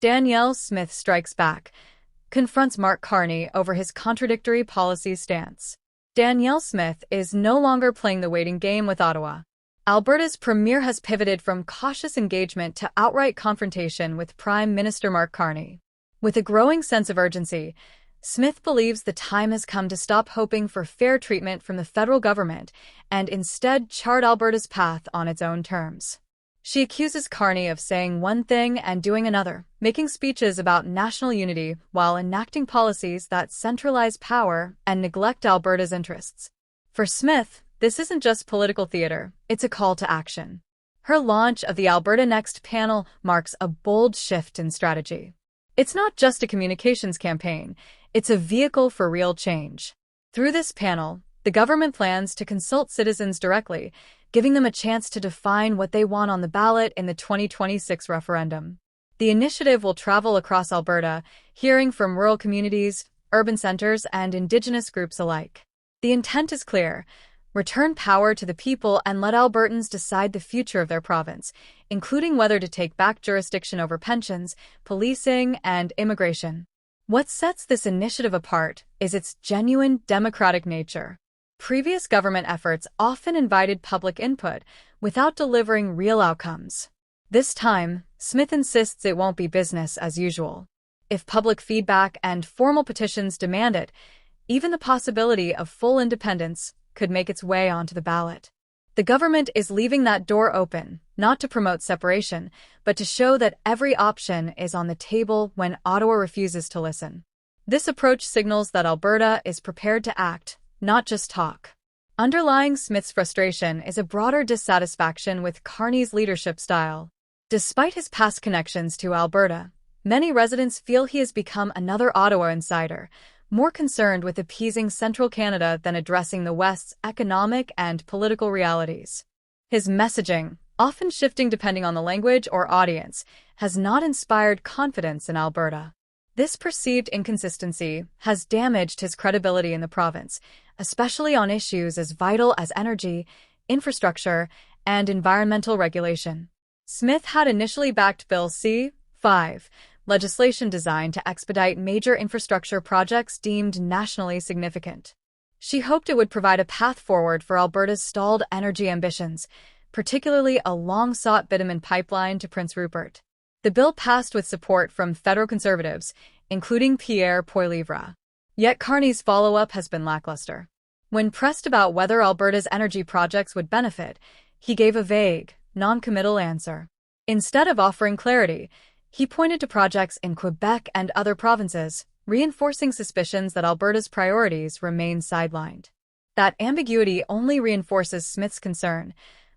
Danielle Smith strikes back, confronts Mark Carney over his contradictory policy stance. Danielle Smith is no longer playing the waiting game with Ottawa. Alberta's premier has pivoted from cautious engagement to outright confrontation with Prime Minister Mark Carney. With a growing sense of urgency, Smith believes the time has come to stop hoping for fair treatment from the federal government and instead chart Alberta's path on its own terms. She accuses Carney of saying one thing and doing another, making speeches about national unity while enacting policies that centralize power and neglect Alberta's interests. For Smith, this isn't just political theater, it's a call to action. Her launch of the Alberta Next panel marks a bold shift in strategy. It's not just a communications campaign, it's a vehicle for real change. Through this panel, the government plans to consult citizens directly, giving them a chance to define what they want on the ballot in the 2026 referendum. The initiative will travel across Alberta, hearing from rural communities, urban centers, and Indigenous groups alike. The intent is clear: return power to the people and let Albertans decide the future of their province, including whether to take back jurisdiction over pensions, policing, and immigration. What sets this initiative apart is its genuine democratic nature. Previous government efforts often invited public input without delivering real outcomes. This time, Smith insists it won't be business as usual. If public feedback and formal petitions demand it, even the possibility of full independence could make its way onto the ballot. The government is leaving that door open, not to promote separation, but to show that every option is on the table when Ottawa refuses to listen. This approach signals that Alberta is prepared to act, not just talk. Underlying Smith's frustration is a broader dissatisfaction with Carney's leadership style. Despite his past connections to Alberta, many residents feel he has become another Ottawa insider, more concerned with appeasing central Canada than addressing the West's economic and political realities. His messaging, often shifting depending on the language or audience, has not inspired confidence in Alberta. This perceived inconsistency has damaged his credibility in the province, especially on issues as vital as energy, infrastructure, and environmental regulation. Smith had initially backed Bill C-5, legislation designed to expedite major infrastructure projects deemed nationally significant. She hoped it would provide a path forward for Alberta's stalled energy ambitions, particularly a long-sought bitumen pipeline to Prince Rupert. The bill passed with support from federal conservatives, including Pierre Poilievre. Yet Carney's follow-up has been lackluster. When pressed about whether Alberta's energy projects would benefit, he gave a vague, non-committal answer. Instead of offering clarity, he pointed to projects in Quebec and other provinces, reinforcing suspicions that Alberta's priorities remain sidelined. That ambiguity only reinforces Smith's concern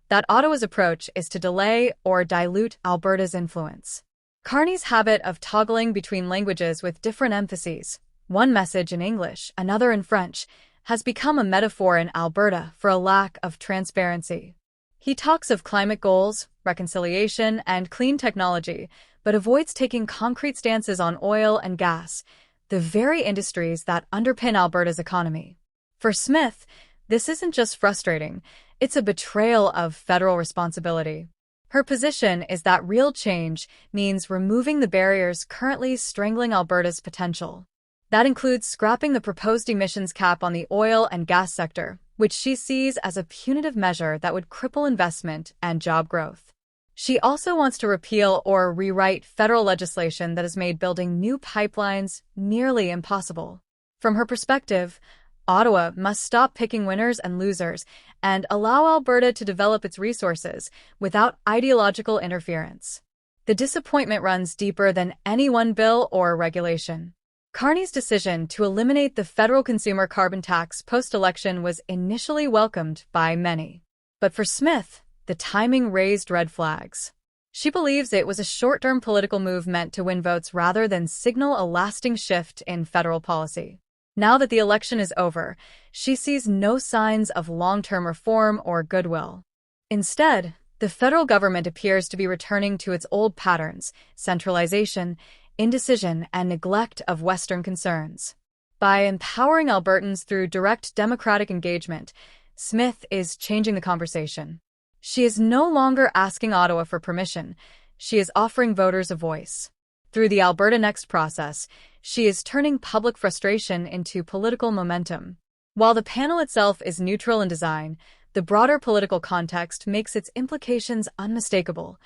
that Ottawa's approach is to delay or dilute Alberta's influence. Carney's habit of toggling between languages with different emphases, one message in English, another in French, has become a metaphor in Alberta for a lack of transparency. He talks of climate goals, reconciliation, and clean technology, but avoids taking concrete stances on oil and gas, the very industries that underpin Alberta's economy. For Smith, this isn't just frustrating, it's a betrayal of federal responsibility. Her position is that real change means removing the barriers currently strangling Alberta's potential. That includes scrapping the proposed emissions cap on the oil and gas sector, which she sees as a punitive measure that would cripple investment and job growth. She also wants to repeal or rewrite federal legislation that has made building new pipelines nearly impossible. From her perspective, Ottawa must stop picking winners and losers and allow Alberta to develop its resources without ideological interference. The disappointment runs deeper than any one bill or regulation. Carney's decision to eliminate the federal consumer carbon tax post-election was initially welcomed by many. But for Smith, the timing raised red flags. She believes it was a short-term political move meant to win votes rather than signal a lasting shift in federal policy. Now that the election is over, she sees no signs of long-term reform or goodwill. Instead, the federal government appears to be returning to its old patterns: centralization, indecision, and neglect of Western concerns. By empowering Albertans through direct democratic engagement, Smith is changing the conversation. She is no longer asking Ottawa for permission, she is offering voters a voice. Through the Alberta Next process, she is turning public frustration into political momentum. While the panel itself is neutral in design, the broader political context makes its implications unmistakable.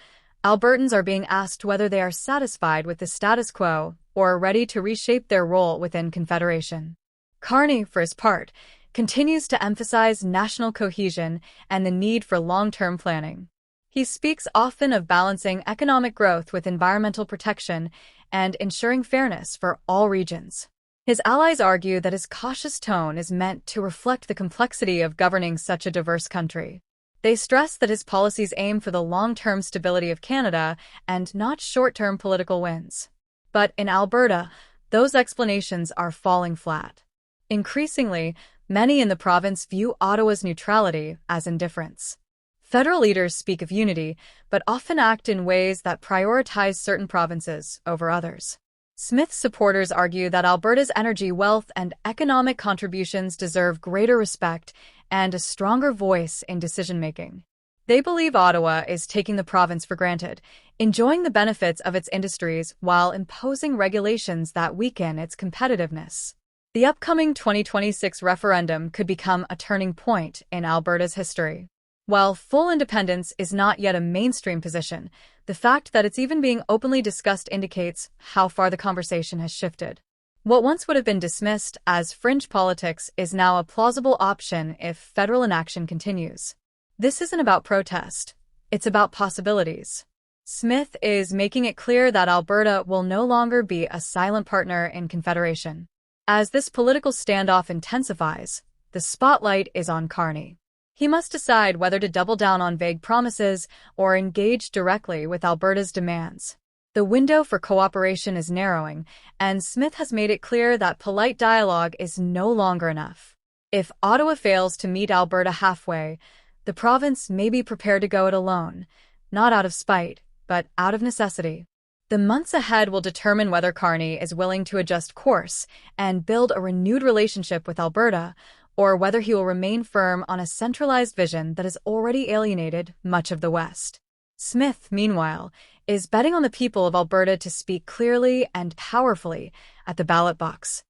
Albertans are being asked whether they are satisfied with the status quo or are ready to reshape their role within Confederation. Carney, for his part, continues to emphasize national cohesion and the need for long-term planning. He speaks often of balancing economic growth with environmental protection and ensuring fairness for all regions. His allies argue that his cautious tone is meant to reflect the complexity of governing such a diverse country. They stress that his policies aim for the long-term stability of Canada and not short-term political wins. But in Alberta, those explanations are falling flat. Increasingly, many in the province view Ottawa's neutrality as indifference. Federal leaders speak of unity, but often act in ways that prioritize certain provinces over others. Smith's supporters argue that Alberta's energy wealth and economic contributions deserve greater respect and a stronger voice in decision-making. They believe Ottawa is taking the province for granted, enjoying the benefits of its industries while imposing regulations that weaken its competitiveness. The upcoming 2026 referendum could become a turning point in Alberta's history. While full independence is not yet a mainstream position, the fact that it's even being openly discussed indicates how far the conversation has shifted. What once would have been dismissed as fringe politics is now a plausible option if federal inaction continues. This isn't about protest, it's about possibilities. Smith is making it clear that Alberta will no longer be a silent partner in Confederation. As this political standoff intensifies, the spotlight is on Carney. He must decide whether to double down on vague promises or engage directly with Alberta's demands. The window for cooperation is narrowing, and Smith has made it clear that polite dialogue is no longer enough. If Ottawa fails to meet Alberta halfway, the province may be prepared to go it alone, not out of spite, but out of necessity. The months ahead will determine whether Carney is willing to adjust course and build a renewed relationship with Alberta, or whether he will remain firm on a centralized vision that has already alienated much of the West. Smith, meanwhile, is betting on the people of Alberta to speak clearly and powerfully at the ballot box.